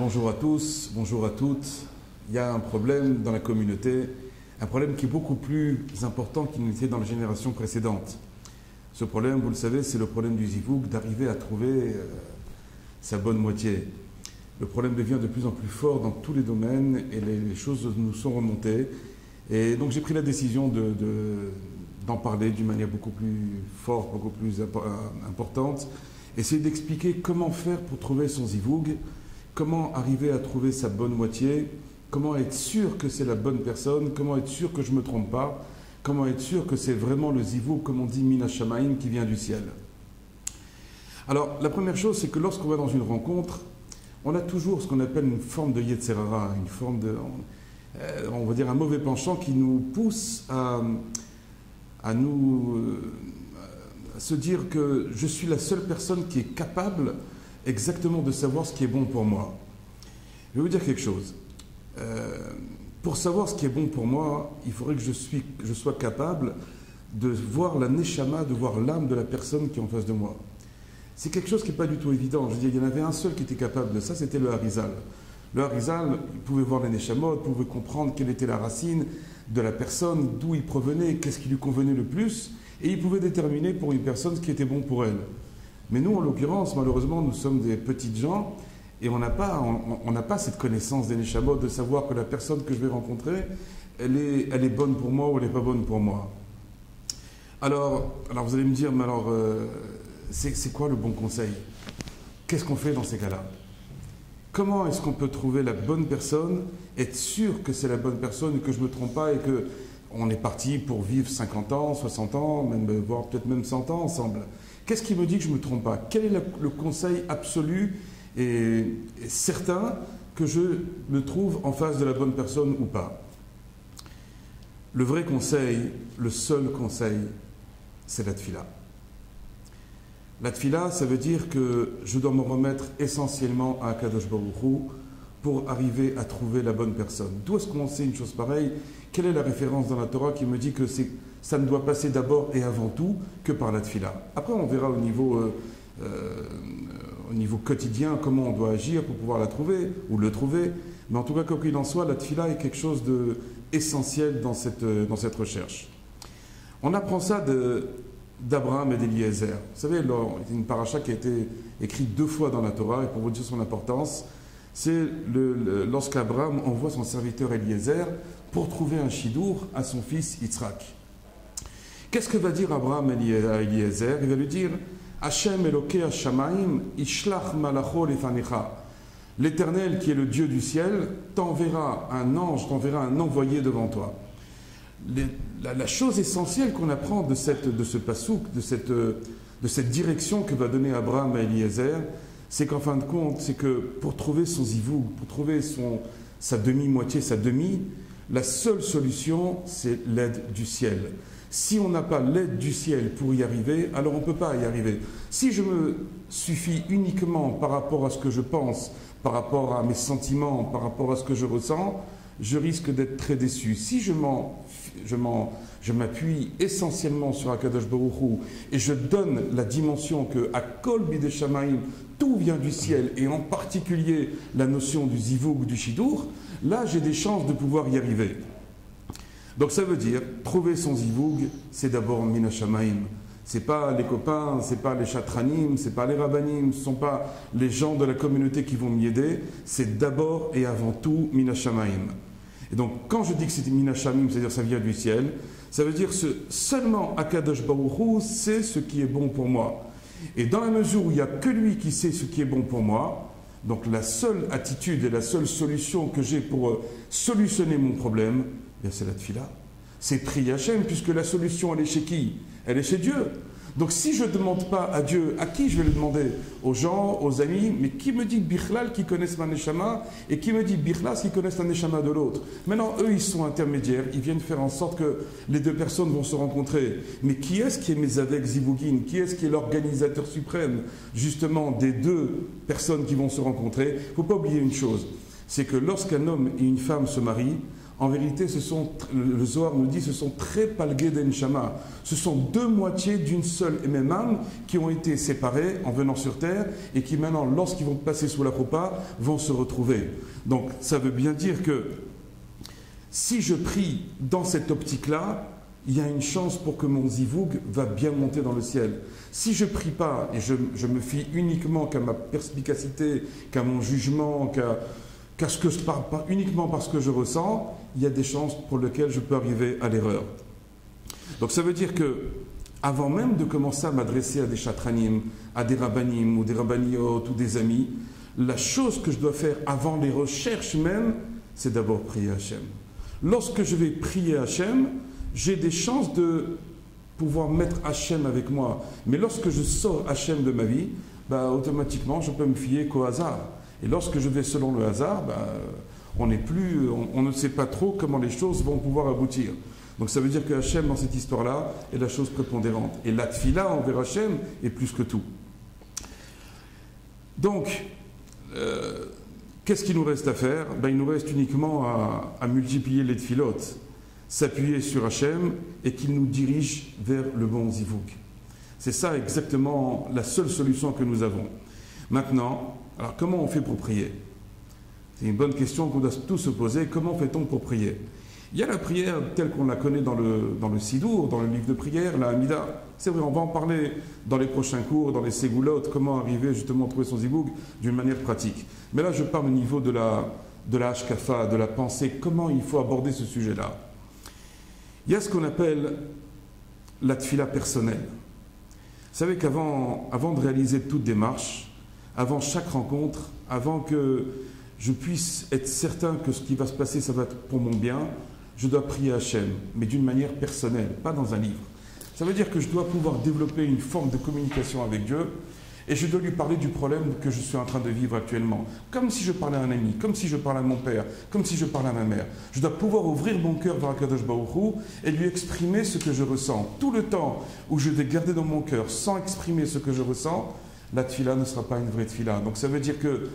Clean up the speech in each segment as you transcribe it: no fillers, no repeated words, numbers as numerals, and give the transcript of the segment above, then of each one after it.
bonjour à tous, bonjour à toutes. Il y a un problème dans la communauté, un problème qui est beaucoup plus important qu'il n'était dans la génération précédente. Ce problème, vous le savez, c'est le problème du zivoug, d'arriver à trouver sa bonne moitié. Le problème devient de plus en plus fort dans tous les domaines et les choses nous sont remontées. Et donc j'ai pris la décision d'en parler d'une manière beaucoup plus forte, beaucoup plus importante. Essayer d'expliquer comment faire pour trouver son zivoug, comment arriver à trouver sa bonne moitié, comment être sûr que c'est la bonne personne, comment être sûr que je ne me trompe pas, comment être sûr que c'est vraiment le zivoug, comme on dit, min ha-shamayim, qui vient du ciel. Alors, la première chose, c'est que lorsqu'on va dans une rencontre, on a toujours ce qu'on appelle une forme de yetzer hara, une forme de, on va dire un mauvais penchant qui nous pousse à se dire que je suis la seule personne qui est capable exactement de savoir ce qui est bon pour moi. Je vais vous dire quelque chose. Pour savoir ce qui est bon pour moi, il faudrait que je sois capable de voir la neshama, de voir l'âme de la personne qui est en face de moi. C'est quelque chose qui n'est pas du tout évident. Je veux dire, il y en avait un seul qui était capable de ça, c'était le Harizal. Le Harizal, il pouvait voir les neshamot, il pouvait comprendre quelle était la racine de la personne, d'où il provenait, qu'est-ce qui lui convenait le plus, et il pouvait déterminer pour une personne ce qui était bon pour elle. Mais nous, en l'occurrence, malheureusement, nous sommes des petites gens, et on n'a pas cette connaissance des neshamot, de savoir que la personne que je vais rencontrer, elle est bonne pour moi ou elle n'est pas bonne pour moi. Alors vous allez me dire, mais alors, c'est quoi le bon conseil? Qu'est-ce qu'on fait dans ces cas-là? Comment est-ce qu'on peut trouver la bonne personne, être sûr que c'est la bonne personne et que je ne me trompe pas et qu'on est parti pour vivre 50 ans, 60 ans, même, voire peut-être même 100 ans ensemble? Qu'est-ce qui me dit que je ne me trompe pas? Quel est le conseil absolu et certain que je me trouve en face de la bonne personne ou pas? Le vrai conseil, le seul conseil, c'est la tfila. La tfila, ça veut dire que je dois me remettre essentiellement à Akadosh Baruch Hu pour arriver à trouver la bonne personne. D'où est-ce qu'on sait une chose pareille? Quelle est la référence dans la Torah qui me dit que ça ne doit passer d'abord et avant tout que par la tfila? Après, on verra au niveau quotidien comment on doit agir pour pouvoir la trouver ou le trouver. Mais en tout cas, quoi qu'il en soit, la tfila est quelque chose d'essentiel dans cette recherche. On apprend ça d'Abraham et d'Eliezer. Vous savez, il y a une paracha qui a été écrite 2 fois dans la Torah, et pour vous dire son importance, c'est lorsqu'Abraham envoie son serviteur Eliezer pour trouver un chidour à son fils Yitzhak. Qu'est-ce que va dire Abraham à Eliezer? Il va lui dire Hashem Elokei Hashamayim Ishlach Malacho Lefanecha. L'Éternel, qui est le Dieu du ciel, t'enverra un ange, t'enverra un envoyé devant toi. La chose essentielle qu'on apprend de ce pasouk, de cette direction que va donner Abraham à Eliezer, c'est qu'en fin de compte, c'est que pour trouver son zivoug, pour trouver sa demi-moitié, sa demi, la seule solution, c'est l'aide du ciel. Si on n'a pas l'aide du ciel pour y arriver, alors on ne peut pas y arriver. Si je me suffis uniquement par rapport à ce que je pense, par rapport à mes sentiments, par rapport à ce que je ressens, je risque d'être très déçu. Si je m'appuie essentiellement sur Akadosh Baruch Hu et je donne la dimension que à Kol Bidei Shamayim, tout vient du ciel, et en particulier la notion du zivoug, du shidour, là j'ai des chances de pouvoir y arriver. Donc ça veut dire, trouver son zivoug, c'est d'abord min ha-shamayim. C'est pas les copains, c'est pas les chatranim, c'est pas les rabbanim, ce sont pas les gens de la communauté qui vont m'y aider, c'est d'abord et avant tout min ha-shamayim. Et donc, quand je dis que c'est min ha-shamayim, c'est-à-dire ça vient du ciel, ça veut dire seulement Akadosh Baruch Hu sait ce qui est bon pour moi. Et dans la mesure où il n'y a que lui qui sait ce qui est bon pour moi, donc la seule attitude et la seule solution que j'ai pour solutionner mon problème, c'est la tfila. C'est prier Hachem, puisque la solution, elle est chez qui? Elle est chez Dieu. Donc si je ne demande pas à Dieu, à qui je vais le demander? Aux gens, aux amis, mais qui me dit Bichlal qui connaissent ma neshama, et qui me dit Bichlal qui connaissent la neshama de l'autre? Maintenant, eux, ils sont intermédiaires, ils viennent faire en sorte que les 2 personnes vont se rencontrer. Mais qui est-ce qui est Mezavek Zivugin? Qui est-ce qui est l'organisateur suprême, justement, des 2 personnes qui vont se rencontrer? Il ne faut pas oublier une chose, c'est que lorsqu'un homme et une femme se marient, En vérité, le Zohar nous dit, ce sont très palgués d'Enshama. Ce sont deux moitiés d'une seule et même âme qui ont été séparées en venant sur terre et qui maintenant, lorsqu'ils vont passer sous la roupa, vont se retrouver. Donc, ça veut bien dire que si je prie dans cette optique-là, il y a une chance pour que mon zivoug va bien monter dans le ciel. Si je ne prie pas et je me fie uniquement qu'à ma perspicacité, qu'à mon jugement, qu'à ce que je parle, pas uniquement parce que je ressens, il y a des chances pour lesquelles je peux arriver à l'erreur. Donc ça veut dire que avant même de commencer à m'adresser à des chatranim, à des rabbanim ou des rabbaniot ou des amis, la chose que je dois faire avant les recherches même, c'est d'abord prier Hachem. Lorsque je vais prier Hachem, j'ai des chances de pouvoir mettre Hachem avec moi. Mais lorsque je sors Hachem de ma vie, automatiquement, je peux me fier qu'au hasard. Et lorsque je vais selon le hasard, on ne sait pas trop comment les choses vont pouvoir aboutir. Donc ça veut dire que Hachem, dans cette histoire-là, est la chose prépondérante. Et la tfila envers Hachem est plus que tout. Donc, qu'est-ce qu'il nous reste à faire? Il nous reste uniquement à multiplier les tfilotes, s'appuyer sur Hachem et qu'il nous dirige vers le bon zivouk. C'est ça exactement la seule solution que nous avons. Maintenant, alors comment on fait pour prier? C'est une bonne question qu'on doit tous se poser. Comment fait-on pour prier? Il y a la prière telle qu'on la connaît dans le Sidour, dans le livre de prière, la Hamida. C'est vrai, on va en parler dans les prochains cours, dans les ségoulottes, comment arriver justement à trouver son zivouk d'une manière pratique. Mais là, je parle au niveau de la hashkafa, de la pensée, comment il faut aborder ce sujet-là. Il y a ce qu'on appelle la tfila personnelle. Vous savez qu'avant de réaliser toute démarche, avant chaque rencontre, avant que je puisse être certain que ce qui va se passer, ça va être pour mon bien, je dois prier Hachem, mais d'une manière personnelle, pas dans un livre. Ça veut dire que je dois pouvoir développer une forme de communication avec Dieu et je dois lui parler du problème que je suis en train de vivre actuellement. Comme si je parlais à un ami, comme si je parlais à mon père, comme si je parlais à ma mère. Je dois pouvoir ouvrir mon cœur vers Akadosh Baruch Hu et lui exprimer ce que je ressens. Tout le temps où je vais garder dans mon cœur sans exprimer ce que je ressens, la tfila ne sera pas une vraie tfila. Donc ça veut dire que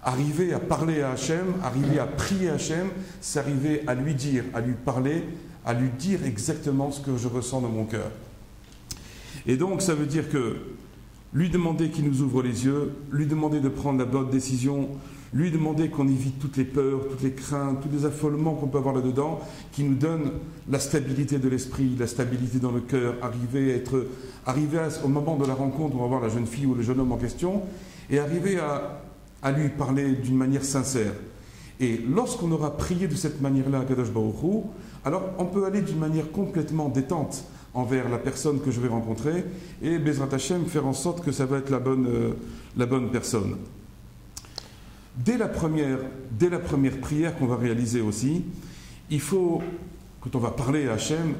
arriver à parler à Hachem, arriver à prier Hachem, c'est arriver à lui dire, à lui parler, à lui dire exactement ce que je ressens dans mon cœur. Et donc ça veut dire que lui demander qu'il nous ouvre les yeux, lui demander de prendre la bonne décision, lui demander qu'on évite toutes les peurs, toutes les craintes, tous les affolements qu'on peut avoir là-dedans, qui nous donne la stabilité de l'esprit, la stabilité dans le cœur, arriver au moment de la rencontre où on va voir la jeune fille ou le jeune homme en question, et arriver à lui parler d'une manière sincère. Et lorsqu'on aura prié de cette manière-là à Kadosh Baruch Hu, alors on peut aller d'une manière complètement détente envers la personne que je vais rencontrer et Bezrat Hashem faire en sorte que ça va être la bonne personne. Dès la première prière qu'on va réaliser aussi, il faut, quand on va parler à Hashem,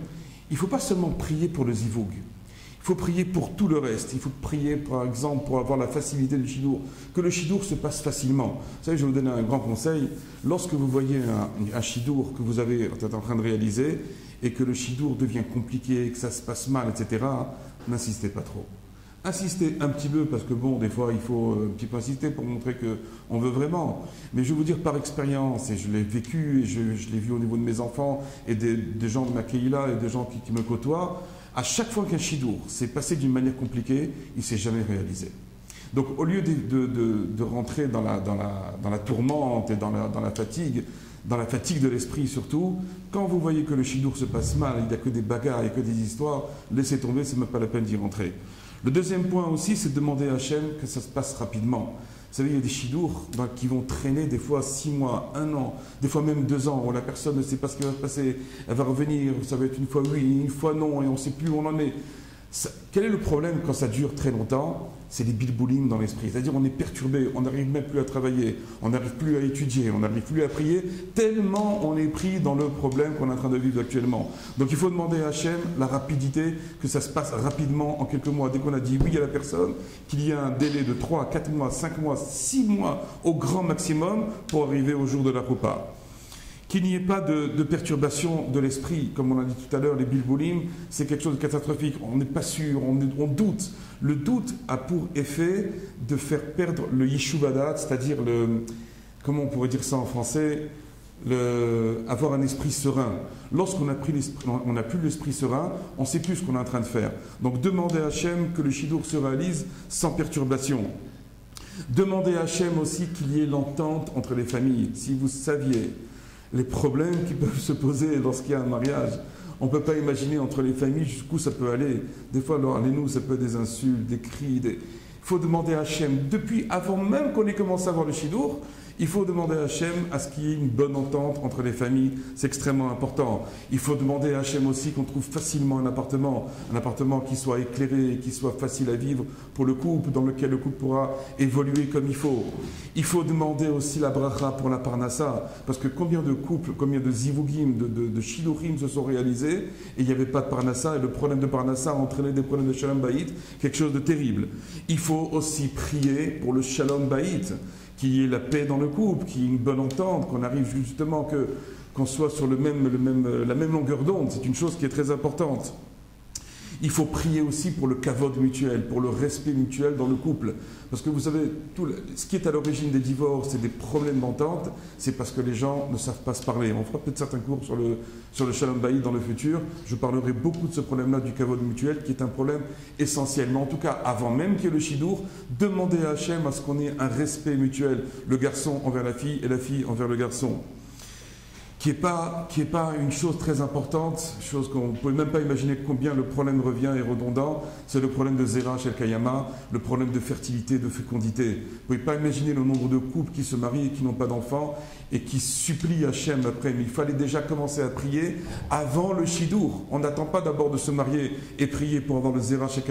il ne faut pas seulement prier pour le zivoug. Il faut prier pour tout le reste. Il faut prier, par exemple, pour avoir la facilité du shidour, que le shidour se passe facilement. Vous savez, je vais vous donner un grand conseil. Lorsque vous voyez un shidour que vous êtes en train de réaliser et que le shidour devient compliqué, que ça se passe mal, etc., n'insistez pas trop. Insistez un petit peu parce que bon, des fois, il faut un petit peu insister pour montrer qu'on veut vraiment. Mais je vais vous dire par expérience, et je l'ai vécu, et je l'ai vu au niveau de mes enfants et des gens de ma Keïla et des gens qui me côtoient, à chaque fois qu'un shidour s'est passé d'une manière compliquée, il ne s'est jamais réalisé. Donc au lieu de rentrer dans la tourmente et dans la fatigue de l'esprit surtout, quand vous voyez que le shidour se passe mal, il n'y a que des bagarres et que des histoires, laissez tomber, ce n'est même pas la peine d'y rentrer. Le deuxième point aussi, c'est de demander à Hachem que ça se passe rapidement. Vous savez, il y a des shidours qui vont traîner des fois 6 mois, 1 an, des fois même 2 ans, où la personne ne sait pas ce qui va se passer, elle va revenir, ça va être une fois oui, une fois non, et on ne sait plus où on en est. Quel est le problème quand ça dure très longtemps? C'est les bilboulim dans l'esprit. C'est-à-dire on est perturbé, on n'arrive même plus à travailler, on n'arrive plus à étudier, on n'arrive plus à prier, tellement on est pris dans le problème qu'on est en train de vivre actuellement. Donc il faut demander à Hachem la rapidité, que ça se passe rapidement en quelques mois. Dès qu'on a dit oui à la personne, qu'il y a un délai de 3, 4 mois, 5 mois, 6 mois au grand maximum pour arriver au jour de la repas. Qu'il n'y ait pas de perturbation de l'esprit, comme on l'a dit tout à l'heure, les bilboulim, c'est quelque chose de catastrophique. On n'est pas sûr, on doute. Le doute a pour effet de faire perdre le yishuv hadat, c'est-à-dire comment on pourrait dire ça en français, avoir un esprit serein. Lorsqu'on n'a plus l'esprit serein, on ne sait plus ce qu'on est en train de faire. Donc demandez à Hachem que le Shidour se réalise sans perturbation. Demandez à Hachem aussi qu'il y ait l'entente entre les familles. Si vous saviez les problèmes qui peuvent se poser lorsqu'il y a un mariage, on ne peut pas imaginer entre les familles jusqu'où ça peut aller. Des fois, alors, allez-nous, ça peut être des insultes, des cris. Il faut demander à Hachem, depuis avant même qu'on ait commencé à voir le Shidour, il faut demander à Hachem à ce qu'il y ait une bonne entente entre les familles. C'est extrêmement important. Il faut demander à Hachem aussi qu'on trouve facilement un appartement qui soit éclairé, qui soit facile à vivre pour le couple, dans lequel le couple pourra évoluer comme il faut. Il faut demander aussi la bracha pour la parnassa, parce que combien de couples, combien de zivugim, de shidurim se sont réalisés, et il n'y avait pas de parnassa, et le problème de parnassa a entraîné des problèmes de shalom bayit, quelque chose de terrible. Il faut aussi prier pour le shalom bayit, qu'il y ait la paix dans le couple, qu'il y ait une bonne entente, qu'on arrive justement qu'on soit sur la même longueur d'onde. C'est une chose qui est très importante. Il faut prier aussi pour le kavod mutuel, pour le respect mutuel dans le couple. Parce que vous savez, ce qui est à l'origine des divorces et des problèmes d'entente, c'est parce que les gens ne savent pas se parler. On fera peut-être certains cours sur le shalom bayit dans le futur. Je parlerai beaucoup de ce problème-là du kavod mutuel, qui est un problème essentiel. Mais en tout cas, avant même qu'il y ait le shidour, demandez à Hachem à ce qu'on ait un respect mutuel, le garçon envers la fille et la fille envers le garçon. Qui n'est pas une chose très importante, chose qu'on ne peut même pas imaginer combien le problème revient et redondant, c'est le problème de Zera chez Kayama, le problème de fertilité, de fécondité. Vous ne pouvez pas imaginer le nombre de couples qui se marient et qui n'ont pas d'enfants et qui supplient Hachem après. Mais il fallait déjà commencer à prier avant le Shidour. On n'attend pas d'abord de se marier et prier pour avoir le Zera chez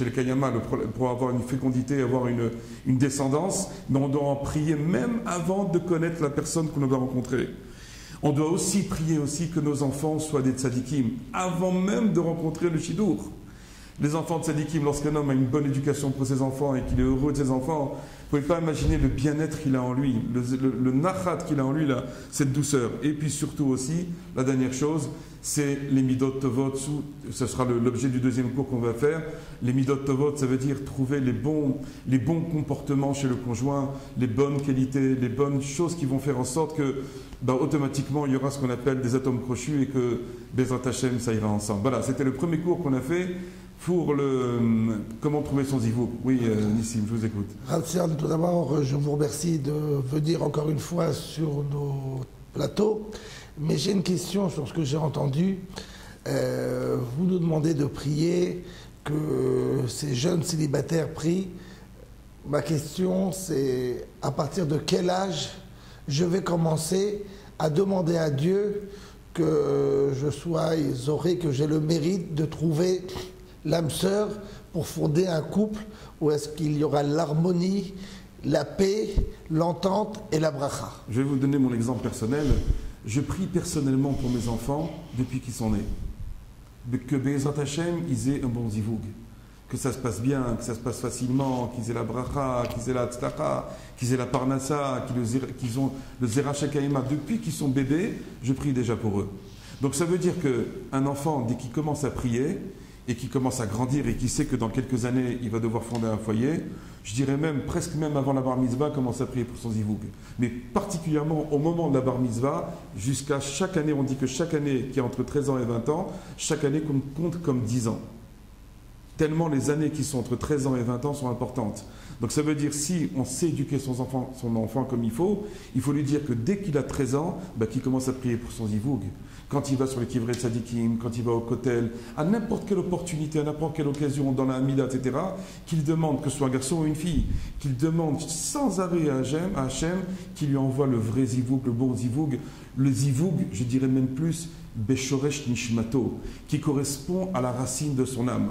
le Kayama, pour avoir une fécondité, avoir une descendance, mais on doit en prier même avant de connaître la personne qu'on va rencontrer. On doit aussi prier aussi que nos enfants soient des tzadikim, avant même de rencontrer le Shidour. Les enfants de tzadikim, lorsqu'un homme a une bonne éducation pour ses enfants et qu'il est heureux de ses enfants, vous ne pouvez pas imaginer le bien-être qu'il a en lui, le nachat qu'il a en lui, là, cette douceur. Et puis surtout aussi, la dernière chose, c'est les midot tovot. Ce sera l'objet du deuxième cours qu'on va faire. Les midot tovot, ça veut dire trouver les bons comportements chez le conjoint, les bonnes qualités, les bonnes choses qui vont faire en sorte que automatiquement il y aura ce qu'on appelle des atomes crochus et que Bezrat Hashem, ça ira ensemble. Voilà, c'était le premier cours qu'on a fait pour comment trouver son zivouk. Oui, Nissim, je vous écoute. Rav, tout d'abord, je vous remercie de venir encore une fois sur nos plateaux. Mais j'ai une question sur ce que j'ai entendu. Vous nous demandez de prier, que ces jeunes célibataires prient. Ma question, c'est à partir de quel âge je vais commencer à demander à Dieu que je sois isolé, que j'ai le mérite de trouver l'âme sœur pour fonder un couple où est-ce qu'il y aura l'harmonie, la paix, l'entente et la bracha. Je vais vous donner mon exemple personnel. Je prie personnellement pour mes enfants depuis qu'ils sont nés. Que Bezrat Hashem, ils aient un bon zivoug. Que ça se passe bien, que ça se passe facilement, qu'ils aient la bracha, qu'ils aient la tzedaka, qu'ils aient la parnassa, qu'ils ont le zera shekaima. Depuis qu'ils sont bébés, je prie déjà pour eux. Donc ça veut dire qu'un enfant, dès qu'il commence à prier, et qui commence à grandir et qui sait que dans quelques années, il va devoir fonder un foyer, je dirais même, presque même avant la bar mitzvah, commence à prier pour son zivoug. Mais particulièrement au moment de la bar mitzvah, jusqu'à chaque année, on dit que chaque année qui est entre 13 ans et 20 ans, chaque année compte comme 10 ans. Tellement les années qui sont entre 13 ans et 20 ans sont importantes. Donc ça veut dire, si on sait éduquer son enfant comme il faut lui dire que dès qu'il a 13 ans, qu'il commence à prier pour son zivoug. Quand il va sur les kivrei tzadikim, quand il va au kotel, à n'importe quelle opportunité, à n'importe quelle occasion, dans la Hamida, etc., qu'il demande, que ce soit un garçon ou une fille, qu'il demande sans arrêt à Hachem, qu'il lui envoie le vrai zivoug, le bon zivoug, le zivoug, je dirais même plus, beshoresh nishmato, qui correspond à la racine de son âme.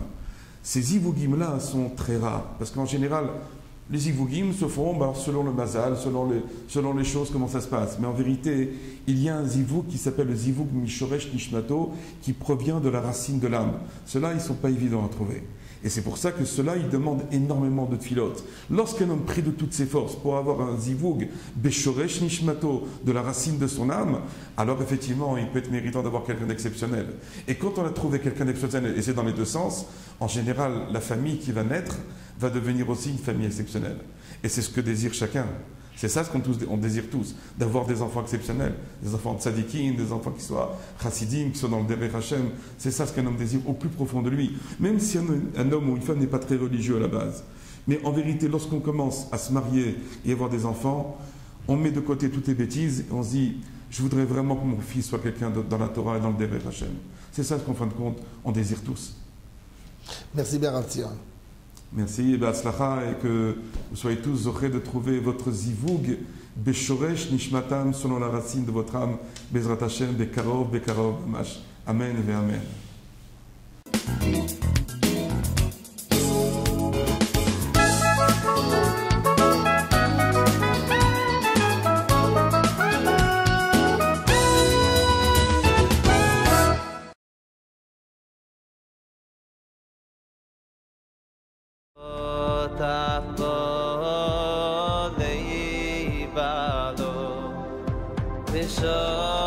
Ces zivougim-là sont très rares, parce qu'en général, les zivougim se font selon le mazal, selon les choses, comment ça se passe. Mais en vérité, il y a un zivoug qui s'appelle le zivoug mishoresh nishmato, qui provient de la racine de l'âme. Ceux-là, ils ne sont pas évidents à trouver. Et c'est pour ça que cela, il demande énormément de tfilotes. Lorsqu'un homme prie de toutes ses forces pour avoir un zivoug beshoresh nishmato, de la racine de son âme, alors effectivement, il peut être méritant d'avoir quelqu'un d'exceptionnel. Et quand on a trouvé quelqu'un d'exceptionnel, et c'est dans les deux sens, en général, la famille qui va naître va devenir aussi une famille exceptionnelle. Et c'est ce que désire chacun. C'est ça ce on désire tous, d'avoir des enfants exceptionnels, des enfants tzadikim, des enfants qui soient chassidim, qui soient dans le Derech Hashem. C'est ça ce qu'un homme désire au plus profond de lui. Même si un homme ou une femme n'est pas très religieux à la base. Mais en vérité, lorsqu'on commence à se marier et avoir des enfants, on met de côté toutes les bêtises et on se dit, je voudrais vraiment que mon fils soit quelqu'un dans la Torah et dans le Derech Hashem. C'est ça ce qu'en fin de compte, on désire tous. Merci bien, Rav Zion. Merci et Be'atzlacha, et que vous soyez tous zochés de trouver votre zivug Beshoresh Nishmatam selon la racine de votre âme, Bezrat Hashem, Bekarov, Bekarov, Mash. Amen et Amen. So